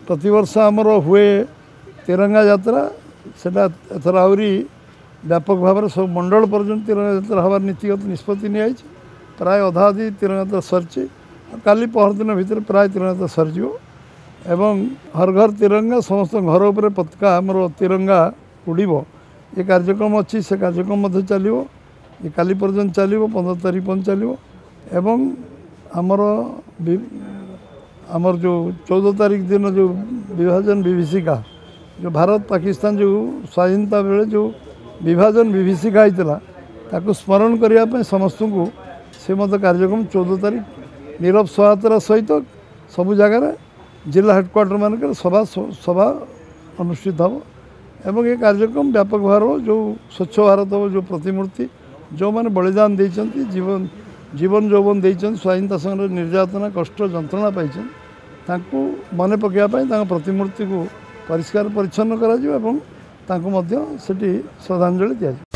प्रतिवर्ष आमर हुए तिरंगा यात्रा सेटा एथर आहरी व्यापक भाव में सब मंडल पर्यटन तिरंगा यात्रा हमार नीतिगत निष्पत्ति नि प्राय अधा अधी तिरंगा यात्रा सरची काली पहर दिन भितर प्राय तिरंगा यात्रा सरज एवं हर घर तिरंगा समस्त घर उपर पताका आमर तिरंगा उड़ब ये कार्यक्रम अच्छी से कार्यक्रम चलो ये काली पर्यटन चलो 15 तारीख पर्यटन चलो एवं आमर जो 14 तारीख दिन जो विभाजन विभीषिका जो भारत पाकिस्तान जो स्वाधीनता बेले जो विभाजन विभीषिका होता ताकू स्मरण करने समस्त को से मत कार्यक्रम 14 तारीख नीरव सहायतार सहित सबु जगार जिला हेडक्वार्टर मानक सभा सभा अनुष्ठित हम एवं ये कार्यक्रम व्यापक भाव जो स्वच्छ भारत जो प्रतिमूर्ति जो मैंने बलिदान देते जीवन यौवन देते स्वाधीनता संग्राम निर्यातना कष्ट जंत्रणा पाई मन पकड़ापी प्रतिमूर्ति को परिष्कार परिच्छन्न करा श्रद्धांजलि दिया।